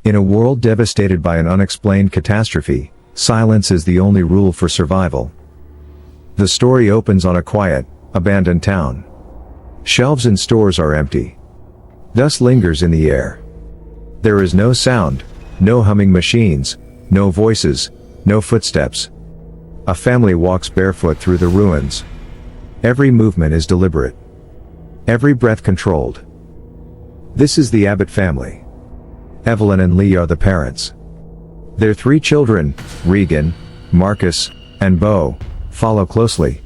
In a world devastated by an unexplained catastrophe, silence is the only rule for survival. The story opens on a quiet, abandoned town. Shelves in stores are empty. Dust lingers in the air. There is no sound, no humming machines, no voices, no footsteps. A family walks barefoot through the ruins. Every movement is deliberate. Every breath controlled. This is the Abbott family. Evelyn and Lee are the parents. Their 3 children, Regan, Marcus, and Beau, follow closely.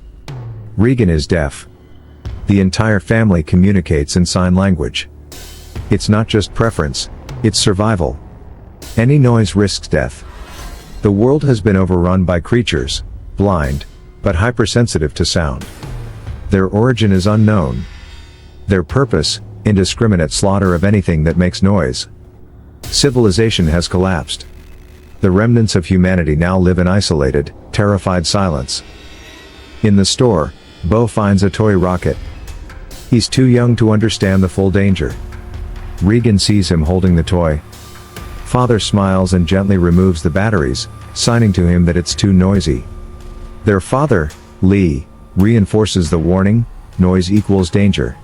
Regan is deaf. The entire family communicates in sign language. It's not just preference, it's survival. Any noise risks death. The world has been overrun by creatures, blind, but hypersensitive to sound. Their origin is unknown. Their purpose, indiscriminate slaughter of anything that makes noise. Civilization has collapsed. The remnants of humanity now live in isolated, terrified silence. In the store, Beau finds a toy rocket. He's too young to understand the full danger. Regan sees him holding the toy. Father smiles and gently removes the batteries, signing to him that it's too noisy. Their father, Lee, reinforces the warning, noise equals danger.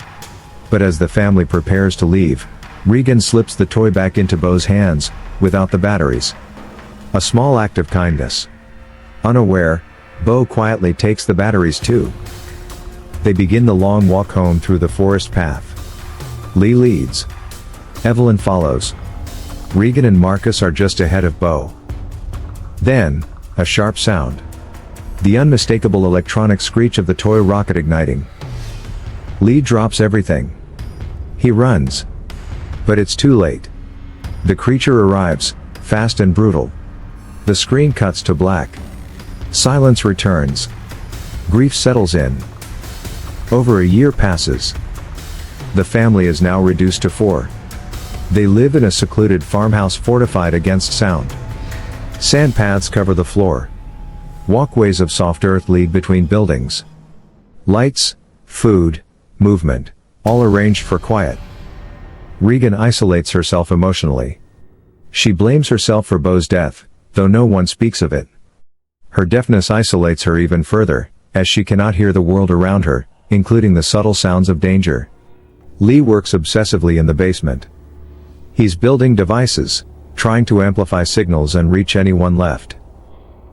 But as the family prepares to leave, Regan slips the toy back into Beau's hands, without the batteries. A small act of kindness. Unaware, Beau quietly takes the batteries too. They begin the long walk home through the forest path. Lee leads. Evelyn follows. Regan and Marcus are just ahead of Beau. Then, a sharp sound. The unmistakable electronic screech of the toy rocket igniting. Lee drops everything. He runs. But it's too late. The creature arrives, fast and brutal. The screen cuts to black. Silence returns. Grief settles in. Over a year passes. The family is now reduced to 4. They live in a secluded farmhouse fortified against sound. Sand paths cover the floor. Walkways of soft earth lead between buildings. Lights, food, movement, all arranged for quiet. Regan isolates herself emotionally. She blames herself for Beau's death, though no one speaks of it. Her deafness isolates her even further, as she cannot hear the world around her, including the subtle sounds of danger. Lee works obsessively in the basement. He's building devices, trying to amplify signals and reach anyone left.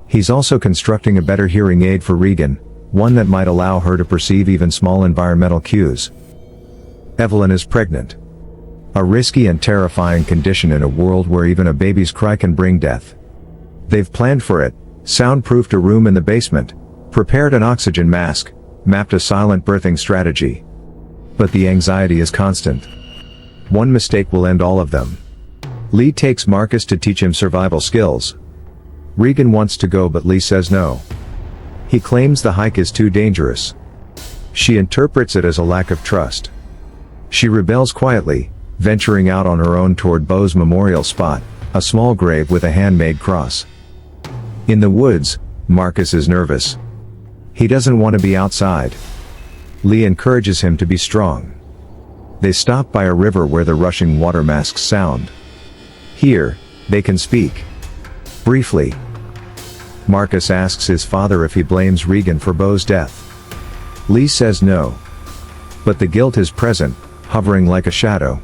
He's also constructing a better hearing aid for Regan, one that might allow her to perceive even small environmental cues. Evelyn is pregnant. A risky and terrifying condition in a world where even a baby's cry can bring death. They've planned for it, soundproofed a room in the basement, prepared an oxygen mask, mapped a silent birthing strategy. But the anxiety is constant. One mistake will end all of them. Lee takes Marcus to teach him survival skills. Regan wants to go but Lee says no. He claims the hike is too dangerous. She interprets it as a lack of trust. She rebels quietly, venturing out on her own toward Beau's memorial spot, a small grave with a handmade cross. In the woods, Marcus is nervous. He doesn't want to be outside. Lee encourages him to be strong. They stop by a river where the rushing water masks sound. Here, they can speak. Briefly. Marcus asks his father if he blames Regan for Beau's death. Lee says no. But the guilt is present, hovering like a shadow.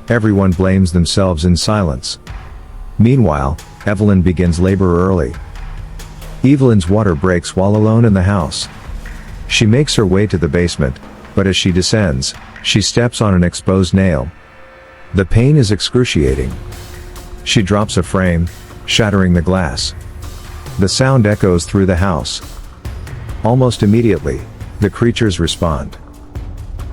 Everyone blames themselves in silence. Meanwhile, Evelyn begins labor early. Evelyn's water breaks while alone in the house. She makes her way to the basement, but as she descends, she steps on an exposed nail. The pain is excruciating. She drops a frame, shattering the glass. The sound echoes through the house. Almost immediately, the creatures respond.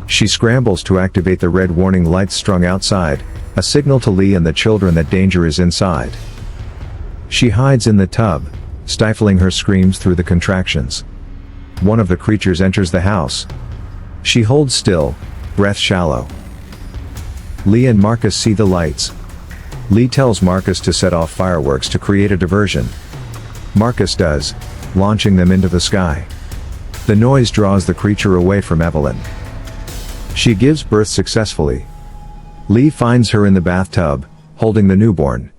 She scrambles to activate the red warning lights strung outside, a signal to Lee and the children that danger is inside. She hides in the tub, stifling her screams through the contractions. One of the creatures enters the house. She holds still, breath shallow. Lee and Marcus see the lights. Lee tells Marcus to set off fireworks to create a diversion. Marcus does, launching them into the sky. The noise draws the creature away from Evelyn. She gives birth successfully. Lee finds her in the bathtub, holding the newborn.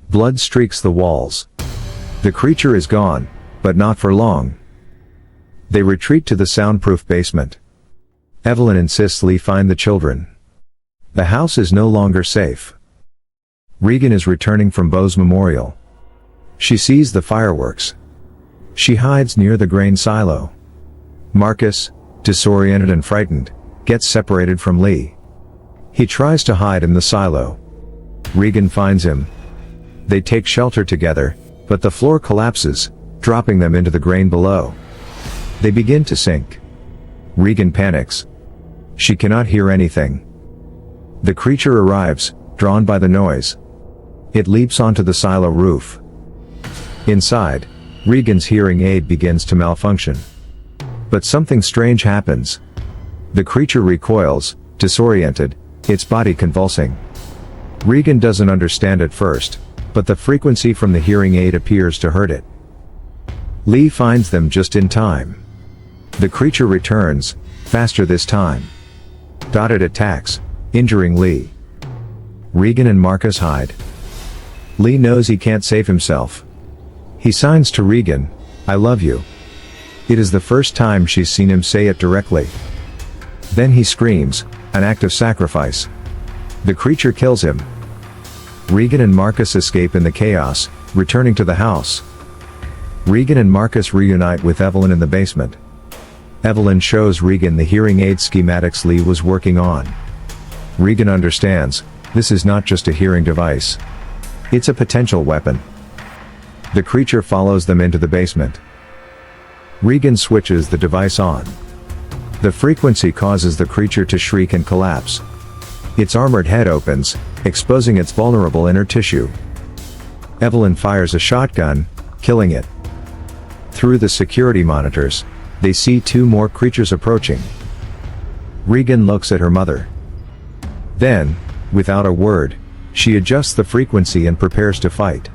Blood streaks the walls. The creature is gone, but not for long. They retreat to the soundproof basement. Evelyn insists Lee find the children. The house is no longer safe. Regan is returning from Beau's memorial. She sees the fireworks. She hides near the grain silo. Marcus, disoriented and frightened, gets separated from Lee. He tries to hide in the silo. Regan finds him. They take shelter together, but the floor collapses, dropping them into the grain below. They begin to sink. Regan panics. She cannot hear anything. The creature arrives, drawn by the noise. It leaps onto the silo roof. Inside, Regan's hearing aid begins to malfunction. But something strange happens. The creature recoils, disoriented, its body convulsing. Regan doesn't understand at first, but the frequency from the hearing aid appears to hurt it. Lee finds them just in time. The creature returns, faster this time. It attacks, injuring Lee. Regan and Marcus hide. Lee knows he can't save himself. He signs to Regan, "I love you." It is the first time she's seen him say it directly. Then he screams, an act of sacrifice. The creature kills him. Regan and Marcus escape in the chaos, returning to the house. Regan and Marcus reunite with Evelyn in the basement. Evelyn shows Regan the hearing aid schematics Lee was working on. Regan understands, this is not just a hearing device. It's a potential weapon. The creature follows them into the basement. Regan switches the device on. The frequency causes the creature to shriek and collapse. Its armored head opens, exposing its vulnerable inner tissue. Evelyn fires a shotgun, killing it. Through the security monitors, they see two more creatures approaching. Regan looks at her mother. Then, without a word, she adjusts the frequency and prepares to fight.